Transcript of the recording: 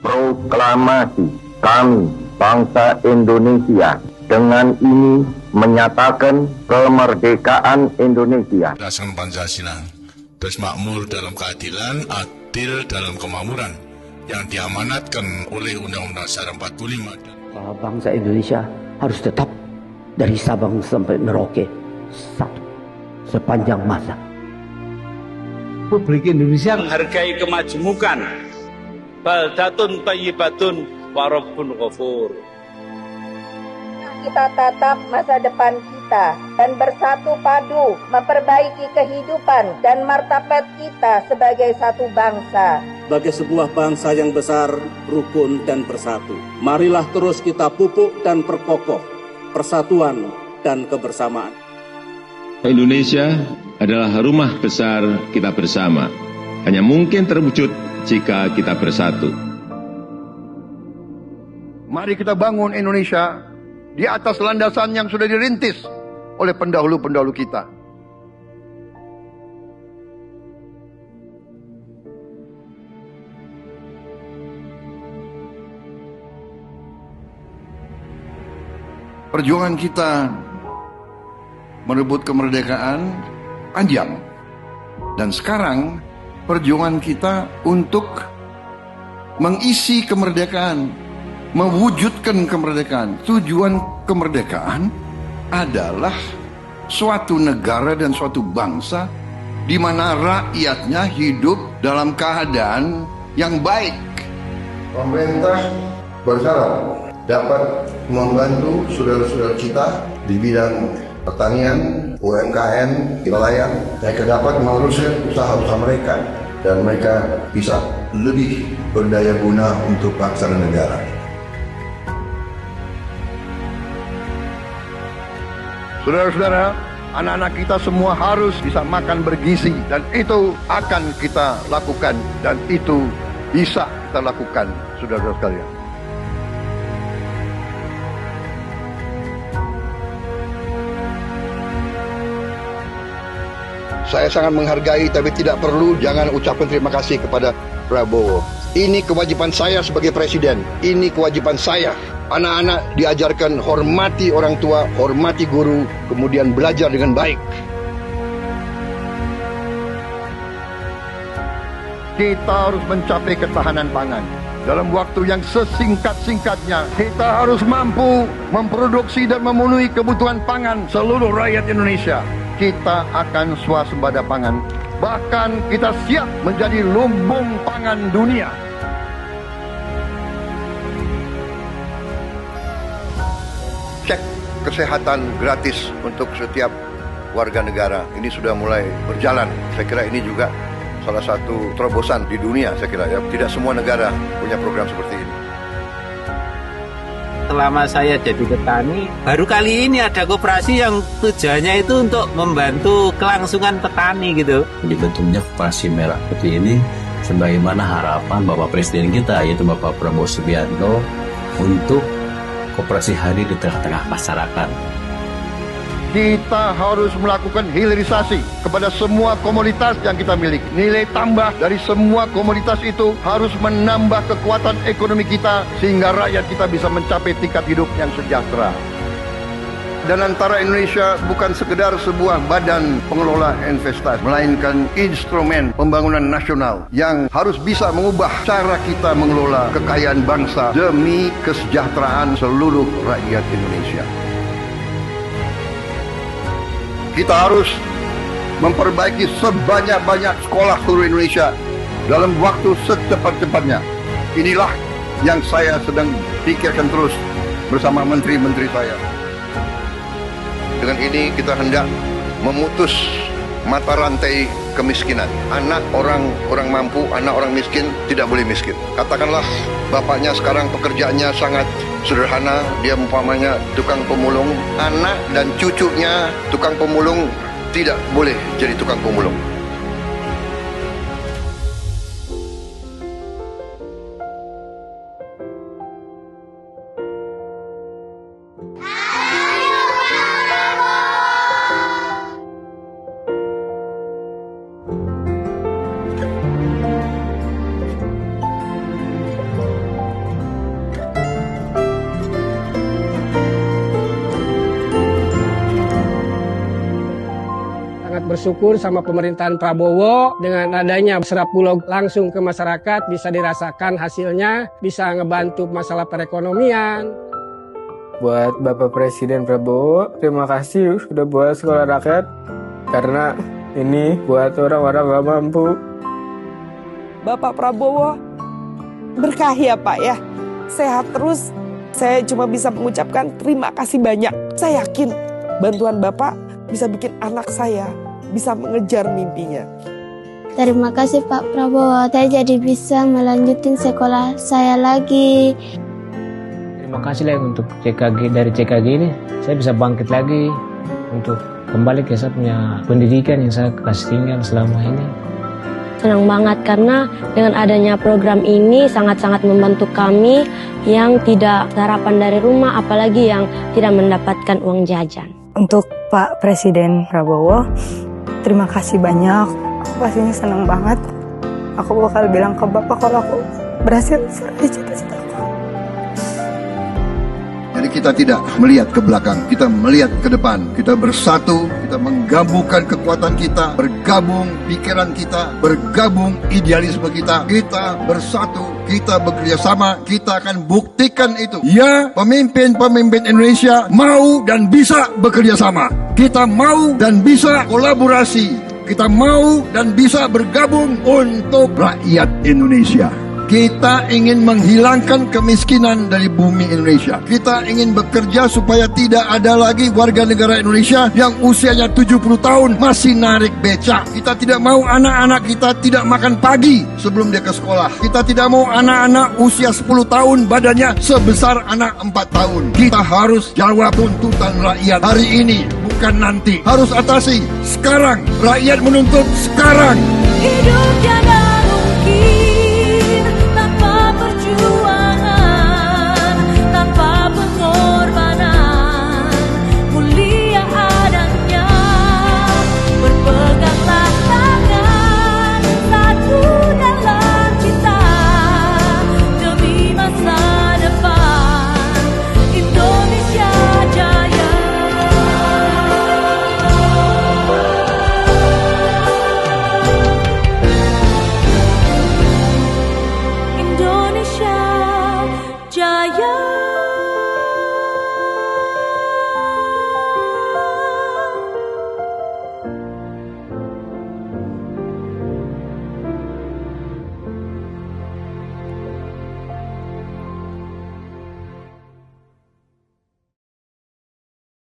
Proklamasi kami, bangsa Indonesia, dengan ini menyatakan kemerdekaan Indonesia. Berdasarkan Pancasila, bermakmur dalam keadilan, adil dalam kemakmuran, yang diamanatkan oleh Undang-Undang Dasar 45. Bahwa bangsa Indonesia harus tetap dari Sabang sampai Merauke satu sepanjang masa. Republik Indonesia menghargai kemajemukan, baldatun thayyibatun wa rabbun ghafur. Kita tatap masa depan kita dan bersatu padu memperbaiki kehidupan dan martabat kita sebagai satu bangsa. Sebagai sebuah bangsa yang besar, rukun dan bersatu. Marilah terus kita pupuk dan perkokoh persatuan dan kebersamaan. Indonesia adalah rumah besar kita bersama. Hanya mungkin terwujud jika kita bersatu. Mari kita bangun Indonesia di atas landasan yang sudah dirintis oleh pendahulu-pendahulu kita. Perjuangan kita merebut kemerdekaan panjang. Dan sekarang perjuangan kita untuk mengisi kemerdekaan, mewujudkan kemerdekaan. Tujuan kemerdekaan adalah suatu negara dan suatu bangsa di mana rakyatnya hidup dalam keadaan yang baik. Pemerintah bersyarat dapat membantu saudara-saudara kita di bidang pertanian, UMKM, nelayan. Mereka dapat meneruskan usaha-usaha mereka dan mereka bisa lebih berdaya guna untuk bangsa dan negara. Saudara-saudara, anak-anak kita semua harus bisa makan bergizi dan itu akan kita lakukan dan itu bisa kita lakukan, saudara-saudara sekalian. Saya sangat menghargai tapi tidak perlu jangan ucapkan terima kasih kepada Prabowo. Ini kewajiban saya sebagai presiden. Ini kewajiban saya. Anak-anak diajarkan hormati orang tua, hormati guru, kemudian belajar dengan baik. Kita harus mencapai ketahanan pangan. Dalam waktu yang sesingkat-singkatnya, kita harus mampu memproduksi dan memenuhi kebutuhan pangan seluruh rakyat Indonesia. Kita akan swasembada pangan. Bahkan kita siap menjadi lumbung pangan dunia. Cek kesehatan gratis untuk setiap warga negara. Ini sudah mulai berjalan. Saya kira ini juga salah satu terobosan di dunia, saya kira ya. Tidak semua negara punya program seperti ini. Selama saya jadi petani, baru kali ini ada koperasi yang tujuannya itu untuk membantu kelangsungan petani gitu. Dibentuknya koperasi merah putih ini sebagaimana harapan Bapak Presiden kita, yaitu Bapak Prabowo Subianto, untuk koperasi hadir di tengah-tengah masyarakat. Kita harus melakukan hilirisasi kepada semua komoditas yang kita miliki. Nilai tambah dari semua komoditas itu harus menambah kekuatan ekonomi kita sehingga rakyat kita bisa mencapai tingkat hidup yang sejahtera. Dan antara Indonesia bukan sekedar sebuah badan pengelola investasi, melainkan instrumen pembangunan nasional yang harus bisa mengubah cara kita mengelola kekayaan bangsa demi kesejahteraan seluruh rakyat Indonesia. Kita harus memperbaiki sebanyak-banyak sekolah seluruh Indonesia dalam waktu secepat-cepatnya. Inilah yang saya sedang pikirkan terus bersama menteri-menteri saya. Dengan ini kita hendak memutus mata rantai kemiskinan. Anak orang mampu, anak orang miskin tidak boleh miskin. Katakanlah bapaknya sekarang pekerjaannya sangat sederhana, dia umpamanya tukang pemulung, anak dan cucunya tukang pemulung tidak boleh jadi tukang pemulung. bersyukur sama pemerintahan Prabowo dengan adanya Serap Bulog langsung ke masyarakat, bisa dirasakan hasilnya, bisa ngebantu masalah perekonomian. Buat Bapak Presiden Prabowo, terima kasih sudah buat sekolah rakyat, karena ini buat orang-orang gak mampu. Bapak Prabowo, berkah ya Pak ya, sehat terus. Saya cuma bisa mengucapkan terima kasih banyak. Saya yakin bantuan Bapak bisa bikin anak saya bisa mengejar mimpinya. Terima kasih Pak Prabowo, saya jadi bisa melanjutin sekolah saya lagi. Terima kasih lah untuk CKG, dari CKG ini saya bisa bangkit lagi untuk kembali ke saya punya pendidikan yang saya kasih tinggal selama ini. Senang banget karena dengan adanya program ini sangat-sangat membantu kami yang tidak sarapan dari rumah, apalagi yang tidak mendapatkan uang jajan. Untuk Pak Presiden Prabowo, terima kasih banyak. Aku pastinya senang banget. Aku bakal bilang ke Bapak kalau aku berhasil meraih cita-citaku. Jadi kita tidak melihat ke belakang, kita melihat ke depan. Kita bersatu, kita menggabungkan kekuatan kita, bergabung pikiran kita, bergabung idealisme kita. Kita bersatu, kita bekerja sama, kita akan buktikan itu. Ya, pemimpin-pemimpin Indonesia mau dan bisa bekerja sama. Kita mau dan bisa kolaborasi. Kita mau dan bisa bergabung untuk rakyat Indonesia. Kita ingin menghilangkan kemiskinan dari bumi Indonesia. Kita ingin bekerja supaya tidak ada lagi warga negara Indonesia yang usianya 70 tahun masih narik becak. Kita tidak mau anak-anak kita tidak makan pagi sebelum dia ke sekolah. Kita tidak mau anak-anak usia 10 tahun badannya sebesar anak 4 tahun. Kita harus jawab tuntutan rakyat hari ini, bukan nanti. Harus atasi sekarang. Rakyat menuntut sekarang. Hidup